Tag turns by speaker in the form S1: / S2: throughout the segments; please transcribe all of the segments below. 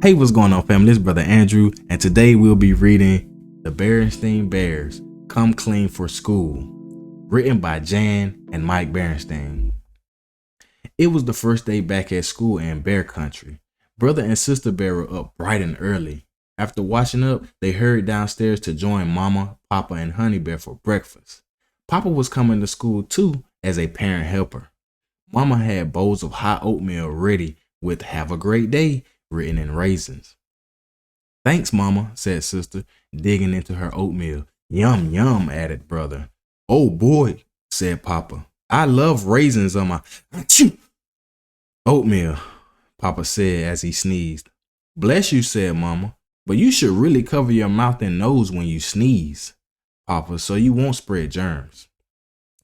S1: Hey, what's going on, family? It's Brother Andrew, and today we'll be reading The Berenstain Bears Come Clean for School, written by Jan and Mike Berenstain. It was the first day back at school in Bear Country. Brother and Sister Bear were up bright and early. After washing up, they hurried downstairs to join Mama, Papa, and Honey Bear for breakfast. Papa was coming to school too as a parent helper. Mama had bowls of hot oatmeal ready with "Have a great day" written in raisins. "Thanks, Mama," said Sister, digging into her oatmeal. "Yum, yum," added Brother. "Oh boy," said Papa. "I love raisins on my oatmeal," Papa said as he sneezed. "Bless you," said Mama, "but you should really cover your mouth and nose when you sneeze, Papa, so you won't spread germs."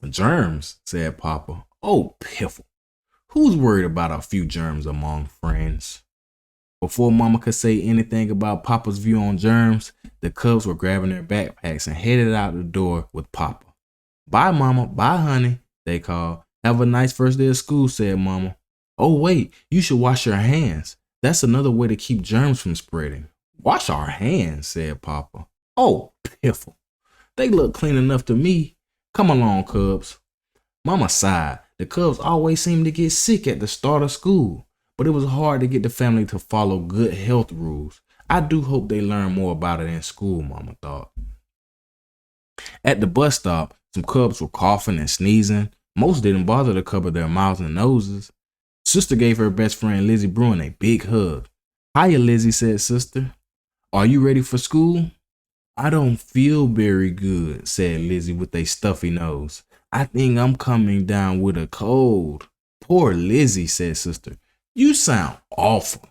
S1: "Germs," said Papa. "Oh, piffle. Who's worried about a few germs among friends?" Before Mama could say anything about Papa's view on germs, the cubs were grabbing their backpacks and headed out the door with Papa. "Bye, Mama. Bye, Honey," they called. "Have a nice first day of school," said Mama. "Oh, wait, you should wash your hands. That's another way to keep germs from spreading." "Wash our hands," said Papa. "Oh, piffle. They look clean enough to me. Come along, cubs." Mama sighed. The cubs always seemed to get sick at the start of school, but it was hard to get the family to follow good health rules. I do hope they learn more about it in school, Mama thought. At the bus stop, some cubs were coughing and sneezing. Most didn't bother to cover their mouths and noses. Sister gave her best friend Lizzie Bruin a big hug. "Hiya, Lizzie," said Sister. "Are you ready for school?" "I don't feel very good," said Lizzie with a stuffy nose. "I think I'm coming down with a cold." "Poor Lizzie," said Sister. "You sound awful."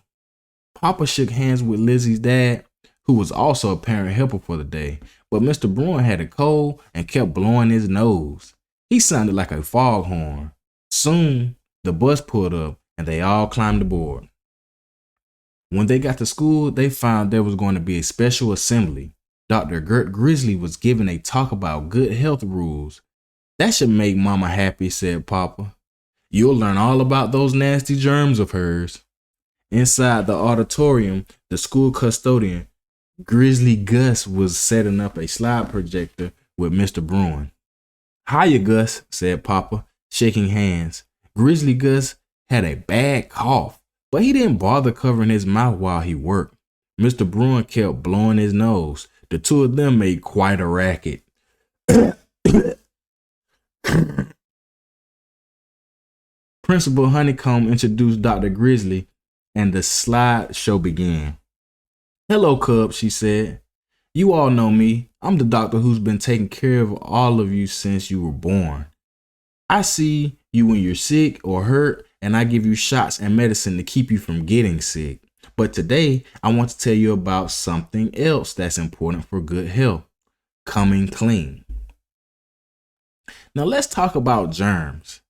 S1: Papa shook hands with Lizzie's dad, who was also a parent helper for the day, but Mr. Bruin had a cold and kept blowing his nose. He sounded like a foghorn. Soon, the bus pulled up and they all climbed aboard. When they got to school, they found there was going to be a special assembly. Dr. Gert Grizzly was giving a talk about good health rules. "That should make Mama happy," said Papa. "You'll learn all about those nasty germs of hers." Inside the auditorium, the school custodian, Grizzly Gus, was setting up a slide projector with Mr. Bruin. "Hiya, Gus," said Papa, shaking hands. Grizzly Gus had a bad cough, but he didn't bother covering his mouth while he worked. Mr. Bruin kept blowing his nose. The two of them made quite a racket. Principal Honeycomb introduced Dr. Grizzly, and the slideshow began. "Hello, Cubs," she said. "You all know me. I'm the doctor who's been taking care of all of you since you were born. I see you when you're sick or hurt, and I give you shots and medicine to keep you from getting sick. But today, I want to tell you about something else that's important for good health: coming clean. Now let's talk about germs.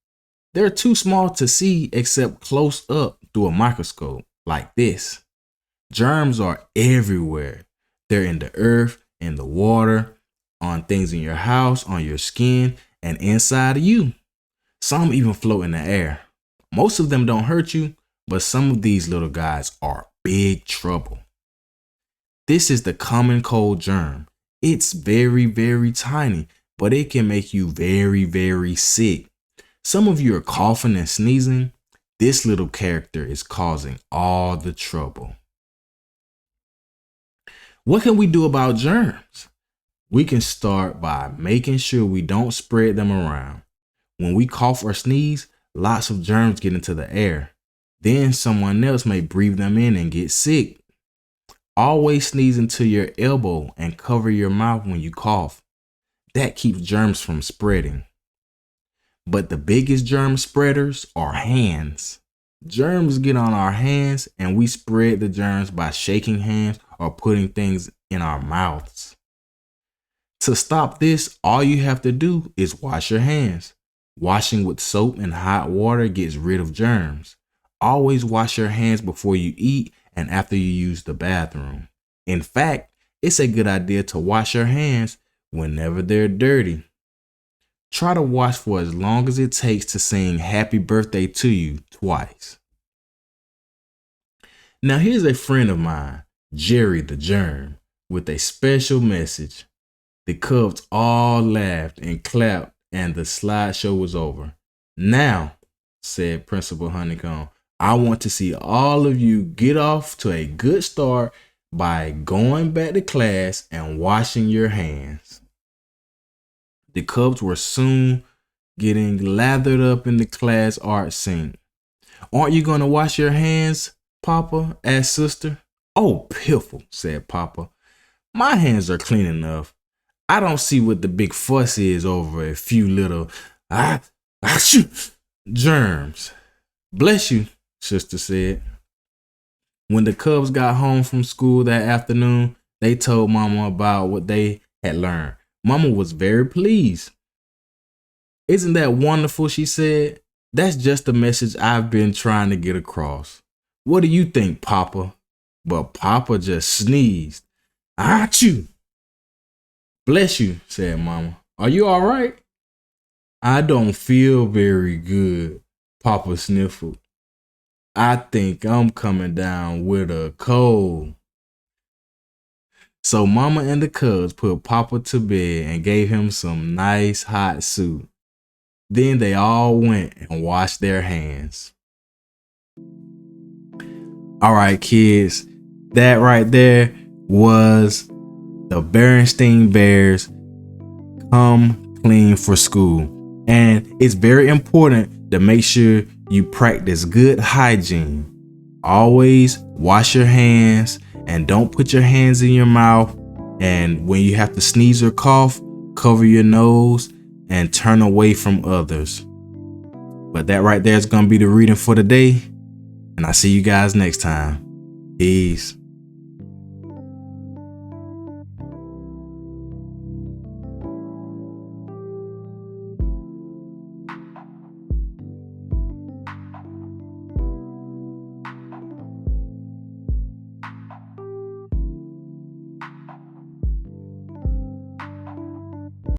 S1: They're too small to see except close up through a microscope, like this. Germs are everywhere. They're in the earth, in the water, on things in your house, on your skin, and inside of you. Some even float in the air. Most of them don't hurt you, but some of these little guys are big trouble. This is the common cold germ. It's very, very tiny, but it can make you very, very sick. Some of you are coughing and sneezing. This little character is causing all the trouble. What can we do about germs? We can start by making sure we don't spread them around. When we cough or sneeze, lots of germs get into the air. Then someone else may breathe them in and get sick. Always sneeze into your elbow and cover your mouth when you cough. That keeps germs from spreading. But the biggest germ spreaders are hands. Germs get on our hands and we spread the germs by shaking hands or putting things in our mouths. To stop this, all you have to do is wash your hands. Washing with soap and hot water gets rid of germs. Always wash your hands before you eat and after you use the bathroom. In fact, it's a good idea to wash your hands whenever they're dirty. Try to wash for as long as it takes to sing "Happy Birthday" to you twice. Now here's a friend of mine, Jerry the Germ, with a special message. The Cubs all laughed and clapped, and the slideshow was over. Now, said Principal Honeycomb, I want to see all of you get off to a good start by going back to class and washing your hands. The Cubs were soon getting lathered up in the class art sink. Aren't you going to wash your hands, Papa? Asked Sister. Oh, piffle, said Papa. My hands are clean enough. I don't see what the big fuss is over a few little germs. Bless you, Sister said. When the Cubs got home from school that afternoon, they told Mama about what they had learned. Mama was very pleased. Isn't that wonderful, she said. That's just the message I've been trying to get across. What do you think, Papa? But Papa just sneezed. Achoo! Bless you, said Mama. Are you all right? I don't feel very good, Papa sniffled. I think I'm coming down with a cold. So Mama and the Cubs put Papa to bed and gave him some nice hot soup. Then they all went and washed their hands. All right, kids, that right there was the Berenstain Bears Come Clean for School. And it's very important to make sure you practice good hygiene. Always wash your hands and don't put your hands in your mouth. And when you have to sneeze or cough, cover your nose and turn away from others. But that right there is going to be the reading for today. And I'll see you guys next time. Peace.